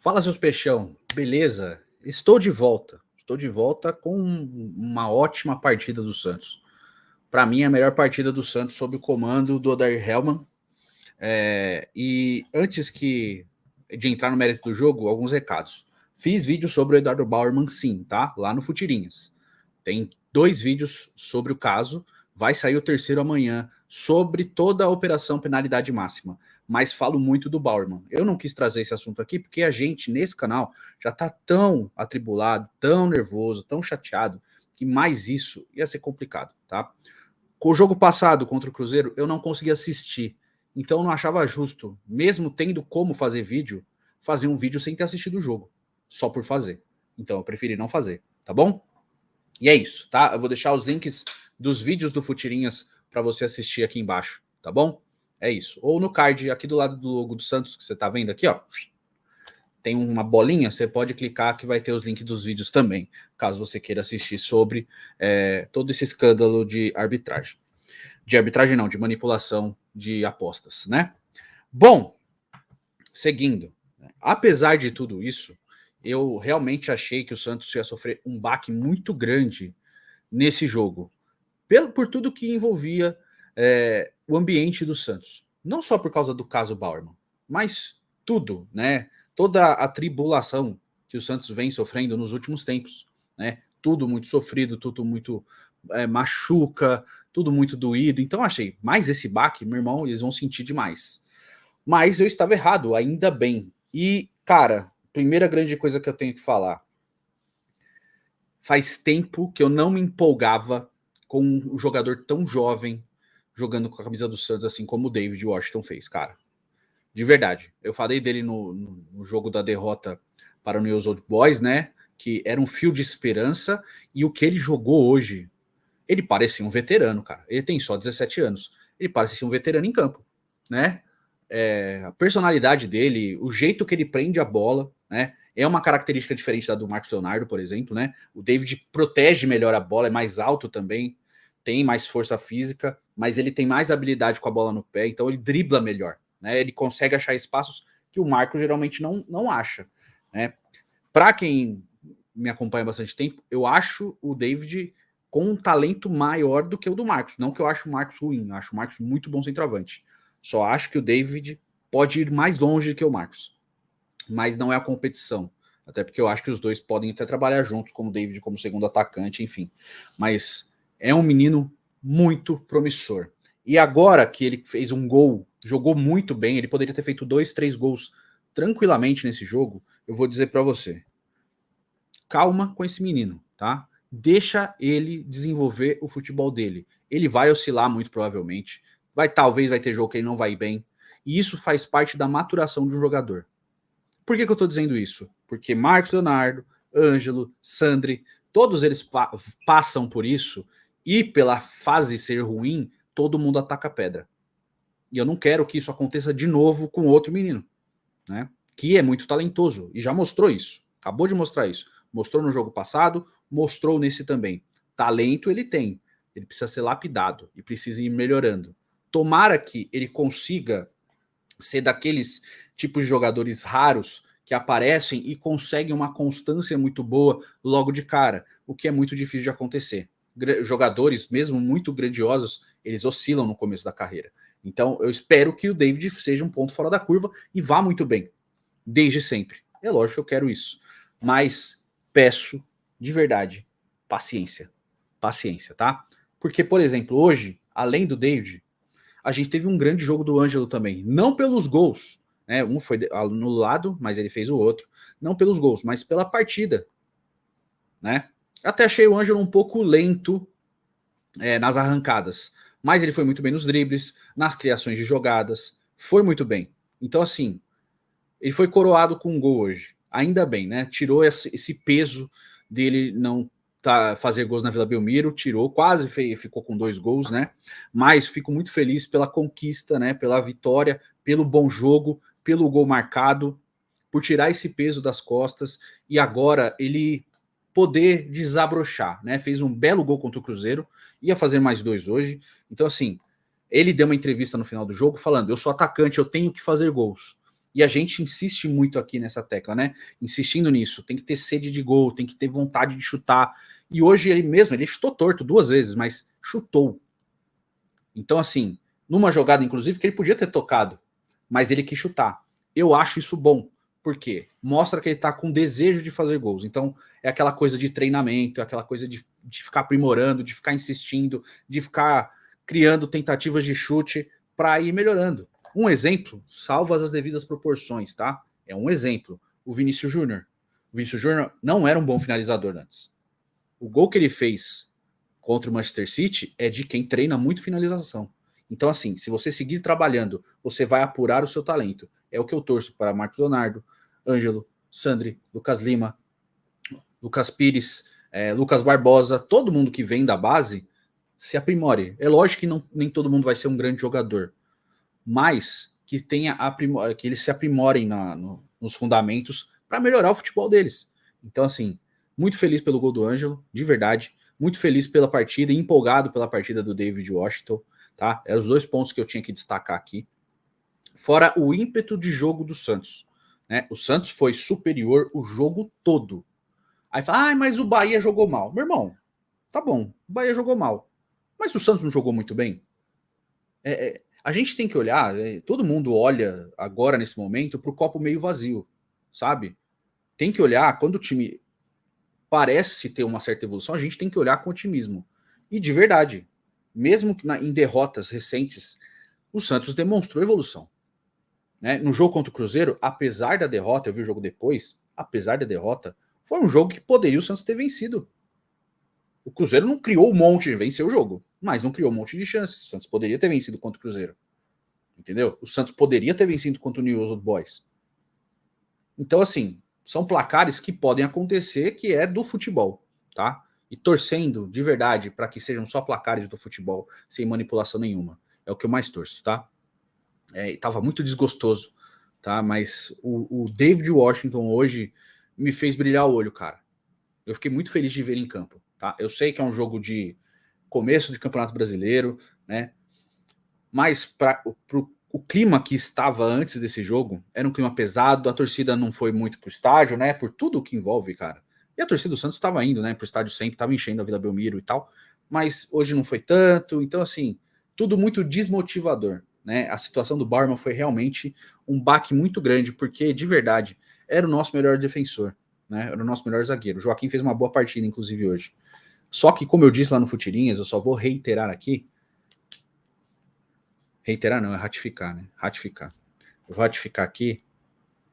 Fala, seus peixão, beleza? Estou de volta. Estou de volta com uma ótima partida do Santos. Para mim, a melhor partida do Santos sob o comando do Odair Hellmann. E antes de entrar no mérito do jogo, alguns recados. Fiz vídeo sobre o Eduardo Bauerman, sim, tá? Lá no Futirinhas. Tem 2 vídeos sobre o caso. Vai sair o terceiro amanhã sobre toda a operação penalidade máxima. Mas falo muito do Bauerman. Eu não quis trazer esse assunto aqui porque a gente, nesse canal, já tá tão atribulado, tão nervoso, tão chateado, que mais isso ia ser complicado, tá? Com o jogo passado contra o Cruzeiro, eu não consegui assistir. Então eu não achava justo, mesmo tendo como fazer um vídeo sem ter assistido o jogo. Só por fazer. Então eu preferi não fazer, tá bom? E é isso, tá? Eu vou deixar os links dos vídeos do Futirinhas para você assistir aqui embaixo, tá bom? É isso. Ou no card, aqui do lado do logo do Santos, que você tá vendo aqui, ó. Tem uma bolinha, você pode clicar que vai ter os links dos vídeos também, caso você queira assistir sobre todo esse escândalo de arbitragem. De arbitragem não, de manipulação de apostas, né? Bom, seguindo. Apesar de tudo isso, eu realmente achei que o Santos ia sofrer um baque muito grande nesse jogo, por tudo que envolvia o ambiente do Santos. Não só por causa do caso Bauerman, mas tudo, né? Toda a tribulação que o Santos vem sofrendo nos últimos tempos, né? Tudo muito sofrido, tudo muito machuca, tudo muito doído. Então achei, mais esse baque, meu irmão, eles vão sentir demais. Mas eu estava errado, ainda bem. E, cara, primeira grande coisa que eu tenho que falar. Faz tempo que eu não me empolgava com um jogador tão jovem jogando com a camisa do Santos, assim como o David Washington fez, cara. De verdade. Eu falei dele no jogo da derrota para o News Old Boys, né? Que era um fio de esperança. E o que ele jogou hoje, ele parecia um veterano, cara. Ele tem só 17 anos. Ele parecia um veterano em campo, né? A personalidade dele, o jeito que ele prende a bola, né? É uma característica diferente da do Marcos Leonardo, por exemplo, né? O David protege melhor a bola, é mais alto também, tem mais força física, mas ele tem mais habilidade com a bola no pé, então ele dribla melhor, né? Ele consegue achar espaços que o Marcos geralmente não acha, né? Para quem me acompanha há bastante tempo, eu acho o David com um talento maior do que o do Marcos. Não que eu acho o Marcos ruim, eu acho o Marcos muito bom centroavante. Só acho que o David pode ir mais longe que o Marcos. Mas não é a competição. Até porque eu acho que os dois podem até trabalhar juntos, como o David como segundo atacante, enfim. Mas é um menino muito promissor. E agora que ele fez um gol, jogou muito bem, ele poderia ter feito 2, 3 gols tranquilamente nesse jogo, eu vou dizer para você. Calma com esse menino, tá? Deixa ele desenvolver o futebol dele. Ele vai oscilar muito provavelmente. Talvez vai ter jogo que ele não vai bem. E isso faz parte da maturação de um jogador. Por que eu tô dizendo isso? Porque Marcos Leonardo, Ângelo, Sandri, todos eles passam por isso e pela fase ser ruim, todo mundo ataca pedra. E eu não quero que isso aconteça de novo com outro menino, né? Que é muito talentoso e já mostrou isso. Acabou de mostrar isso. Mostrou no jogo passado, mostrou nesse também. Talento ele tem. Ele precisa ser lapidado e precisa ir melhorando. Tomara que ele consiga ser daqueles tipos de jogadores raros que aparecem e conseguem uma constância muito boa logo de cara, o que é muito difícil de acontecer. Jogadores, mesmo muito grandiosos, eles oscilam no começo da carreira. Então, eu espero que o David seja um ponto fora da curva e vá muito bem, desde sempre. É lógico que eu quero isso, mas peço de verdade paciência. Paciência, tá? Porque, por exemplo, hoje, além do David, a gente teve um grande jogo do Ângelo também. Não pelos gols, né? Um foi anulado, mas ele fez o outro. Não pelos gols, mas pela partida, né? Até achei o Ângelo um pouco lento nas arrancadas, mas ele foi muito bem nos dribles, nas criações de jogadas, foi muito bem. Então, assim, ele foi coroado com um gol hoje. Ainda bem, né? Tirou esse peso dele não fazer gols na Vila Belmiro, tirou, quase ficou com 2 gols, né? Mas fico muito feliz pela conquista, né? Pela vitória, pelo bom jogo, pelo gol marcado, por tirar esse peso das costas e agora ele poder desabrochar, né? Fez um belo gol contra o Cruzeiro, ia fazer mais 2 hoje. Então, assim, ele deu uma entrevista no final do jogo falando: eu sou atacante, eu tenho que fazer gols. E a gente insiste muito aqui nessa tecla, né? Insistindo nisso. Tem que ter sede de gol, tem que ter vontade de chutar. E hoje ele chutou torto 2 vezes, mas chutou. Então, assim, numa jogada, inclusive, que ele podia ter tocado, mas ele quis chutar. Eu acho isso bom. Por quê? Mostra que ele tá com desejo de fazer gols. Então, é aquela coisa de treinamento, é aquela coisa de ficar aprimorando, de ficar insistindo, de ficar criando tentativas de chute para ir melhorando. Um exemplo, salvas as devidas proporções, tá? É um exemplo. O Vinícius Júnior. O Vinícius Júnior não era um bom finalizador antes. O gol que ele fez contra o Manchester City é de quem treina muito finalização. Então, assim, se você seguir trabalhando, você vai apurar o seu talento. É o que eu torço para Marcos Leonardo, Ângelo, Sandri, Lucas Lima, Lucas Pires, Lucas Barbosa, todo mundo que vem da base se aprimore. É lógico que nem todo mundo vai ser um grande jogador, mas que que eles se aprimorem nos fundamentos para melhorar o futebol deles. Então, assim, muito feliz pelo gol do Ângelo, de verdade. Muito feliz pela partida e empolgado pela partida do David Washington, tá? Eram os 2 pontos que eu tinha que destacar aqui. Fora o ímpeto de jogo do Santos, né? O Santos foi superior o jogo todo. Aí fala, mas o Bahia jogou mal. Meu irmão, tá bom, o Bahia jogou mal. Mas o Santos não jogou muito bem? A gente tem que olhar, todo mundo olha agora, nesse momento, pro copo meio vazio, sabe? Tem que olhar, quando o time parece ter uma certa evolução, a gente tem que olhar com otimismo. E de verdade, mesmo que em derrotas recentes, o Santos demonstrou evolução. Né? No jogo contra o Cruzeiro, apesar da derrota, eu vi o jogo depois, apesar da derrota, foi um jogo que poderia o Santos ter vencido. O Cruzeiro não criou um monte, venceu o jogo, mas não criou um monte de chances. O Santos poderia ter vencido contra o Cruzeiro. Entendeu? O Santos poderia ter vencido contra o New Old Boys. Então, assim, são placares que podem acontecer, que é do futebol, tá? E torcendo de verdade para que sejam só placares do futebol, sem manipulação nenhuma. É o que eu mais torço, tá? Tava muito desgostoso, tá? Mas o David Washington hoje me fez brilhar o olho, cara. Eu fiquei muito feliz de ver ele em campo, tá? Eu sei que é um jogo de começo de Campeonato Brasileiro, né? Mas para o clima que estava antes desse jogo era um clima pesado, a torcida não foi muito pro estádio, né? Por tudo que envolve, cara. E a torcida do Santos estava indo, né? Pro estádio sempre, estava enchendo a Vila Belmiro e tal. Mas hoje não foi tanto, então assim, tudo muito desmotivador, né? A situação do Bauerman foi realmente um baque muito grande, porque de verdade era o nosso melhor defensor, né? Era o nosso melhor zagueiro. O Joaquim fez uma boa partida, inclusive, hoje. Só que, como eu disse lá no Futirinhas, eu só vou reiterar aqui. Reiterar não, é ratificar, né? Ratificar. Eu vou ratificar aqui.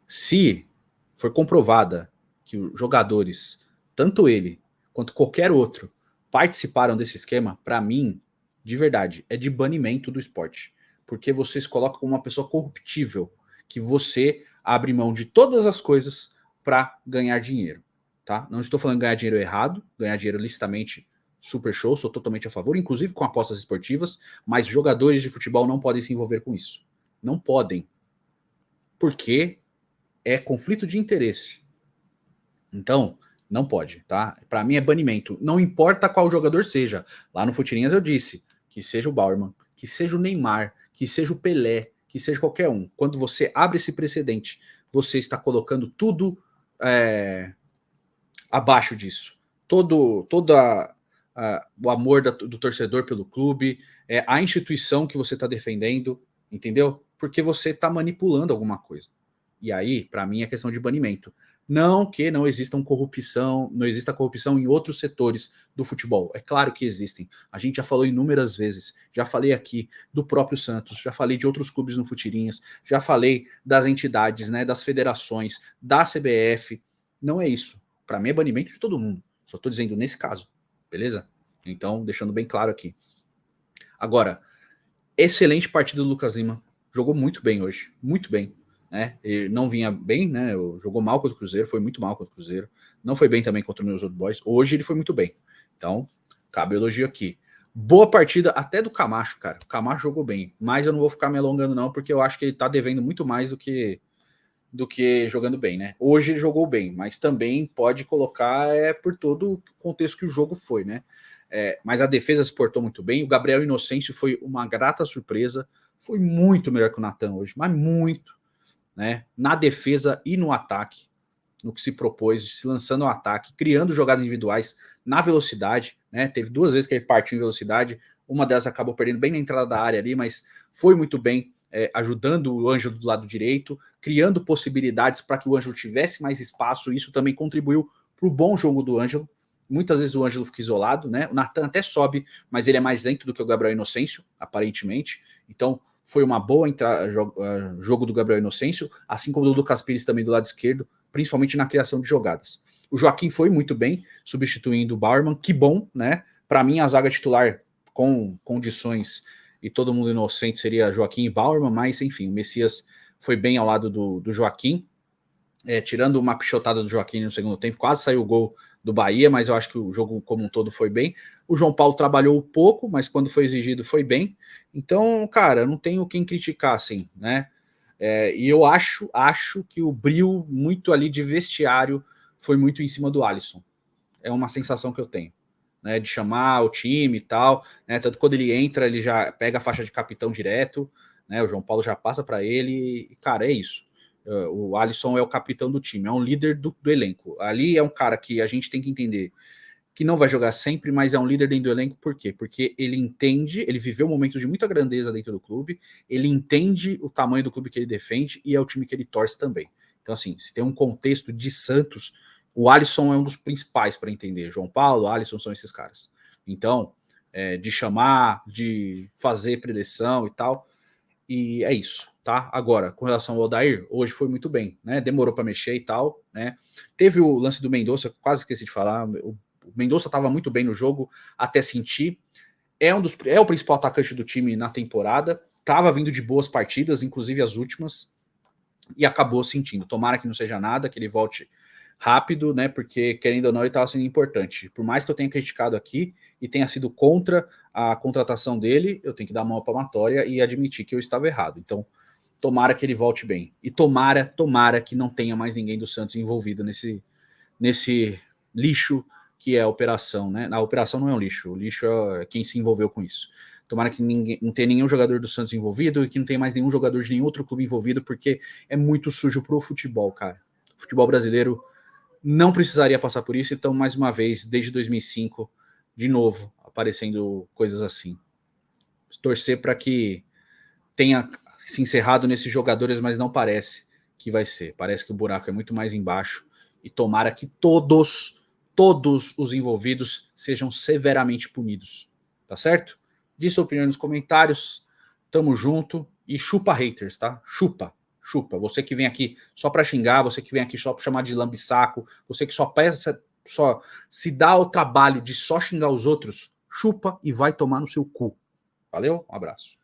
Se for comprovada que os jogadores, tanto ele quanto qualquer outro, participaram desse esquema, para mim, de verdade, é de banimento do esporte. Porque você se coloca como uma pessoa corruptível, que você abre mão de todas as coisas para ganhar dinheiro, tá? Não estou falando ganhar dinheiro errado, ganhar dinheiro licitamente, super show, sou totalmente a favor, inclusive com apostas esportivas, mas jogadores de futebol não podem se envolver com isso. Não podem. Porque é conflito de interesse. Então, não pode, tá? Para mim é banimento. Não importa qual jogador seja. Lá no Futirinhas eu disse que seja o Bauerman, que seja o Neymar, que seja o Pelé, que seja qualquer um. Quando você abre esse precedente, você está colocando tudo abaixo disso. Todo o amor do torcedor pelo clube, a instituição que você está defendendo, entendeu? Porque você está manipulando alguma coisa. E aí, para mim, é questão de banimento. Não que não exista corrupção, não exista corrupção em outros setores do futebol. É claro que existem. A gente já falou inúmeras vezes. Já falei aqui do próprio Santos, já falei de outros clubes no Futirinhas, já falei das entidades, né, das federações, da CBF. Não é isso. Para mim é banimento de todo mundo. Só estou dizendo nesse caso, beleza? Então, deixando bem claro aqui. Agora, excelente partida do Lucas Lima. Jogou muito bem hoje, muito bem. Né? Ele não vinha bem, né? Jogou mal contra o Cruzeiro, foi muito mal contra o Cruzeiro. Não foi bem também contra o News Old Boys. Hoje ele foi muito bem. Então, cabe elogio aqui. Boa partida até do Camacho, cara. O Camacho jogou bem, mas eu não vou ficar me alongando não, porque eu acho que ele tá devendo muito mais do que jogando bem, né? Hoje ele jogou bem, mas também pode colocar por todo o contexto que o jogo foi, né? Mas a defesa se portou muito bem. O Gabriel Inocêncio foi uma grata surpresa. Foi muito melhor que o Natan hoje, mas muito. né, na defesa e no ataque, no que se propôs, se lançando ao ataque, criando jogadas individuais na velocidade, né? Teve 2 vezes que ele partiu em velocidade, uma delas acabou perdendo bem na entrada da área ali, mas foi muito bem, ajudando o Ângelo do lado direito, criando possibilidades para que o Ângelo tivesse mais espaço. Isso também contribuiu para o bom jogo do Ângelo. Muitas vezes o Ângelo fica isolado, né? O Natan até sobe, mas ele é mais lento do que o Gabriel Inocêncio, aparentemente. Então foi uma boa jogo do Gabriel Inocêncio, assim como do Lucas Pires também do lado esquerdo, principalmente na criação de jogadas. O Joaquim foi muito bem, substituindo o Bauerman, que bom, né? Para mim, a zaga titular com condições e todo mundo inocente seria Joaquim e Bauerman, mas enfim, o Messias foi bem ao lado do Joaquim, tirando uma pichotada do Joaquim no segundo tempo, quase saiu o gol do Bahia, mas eu acho que o jogo como um todo foi bem. O João Paulo trabalhou pouco, mas quando foi exigido foi bem. Então, cara, não tenho quem criticar, assim, né? E eu acho que o brilho muito ali de vestiário foi muito em cima do Alisson. É uma sensação que eu tenho, né? De chamar o time e tal, né? Tanto quando ele entra, ele já pega a faixa de capitão direto, né? O João Paulo já passa para ele, e, cara, é isso. O Alisson é o capitão do time, é um líder do elenco. Ali é um cara que a gente tem que entender que não vai jogar sempre, mas é um líder dentro do elenco. Por quê? Porque ele entende, ele viveu momentos de muita grandeza dentro do clube, ele entende o tamanho do clube que ele defende e é o time que ele torce também. Então, assim, se tem um contexto de Santos, o Alisson é um dos principais para entender. João Paulo, Alisson são esses caras. Então, de chamar, de fazer preleção e tal, e é isso, tá? Agora, com relação ao Odair, hoje foi muito bem, né? Demorou para mexer e tal, né? Teve o lance do Mendonça, quase esqueci de falar. O Mendonça estava muito bem no jogo, até sentir. É o principal atacante do time na temporada. Estava vindo de boas partidas, inclusive as últimas, e acabou sentindo. Tomara que não seja nada, que ele volte rápido, né? Porque, querendo ou não, ele estava sendo importante. Por mais que eu tenha criticado aqui e tenha sido contra a contratação dele, eu tenho que dar uma palmatória e admitir que eu estava errado. Então, tomara que ele volte bem. E tomara que não tenha mais ninguém do Santos envolvido nesse lixo que é a operação, né? A operação não é um lixo, o lixo é quem se envolveu com isso. Tomara que não tenha nenhum jogador do Santos envolvido e que não tenha mais nenhum jogador de nenhum outro clube envolvido, porque é muito sujo pro futebol, cara. O futebol brasileiro não precisaria passar por isso, então, mais uma vez, desde 2005, de novo, aparecendo coisas assim. Torcer para que tenha se encerrado nesses jogadores, mas não parece que vai ser. Parece que o buraco é muito mais embaixo e tomara que todos os envolvidos sejam severamente punidos. Tá certo? Diz sua opinião nos comentários. Tamo junto e chupa haters, tá? Chupa. Você que vem aqui só para xingar, você que vem aqui só para chamar de lambisaco, você que só se dá o trabalho de só xingar os outros, chupa e vai tomar no seu cu. Valeu? Um abraço.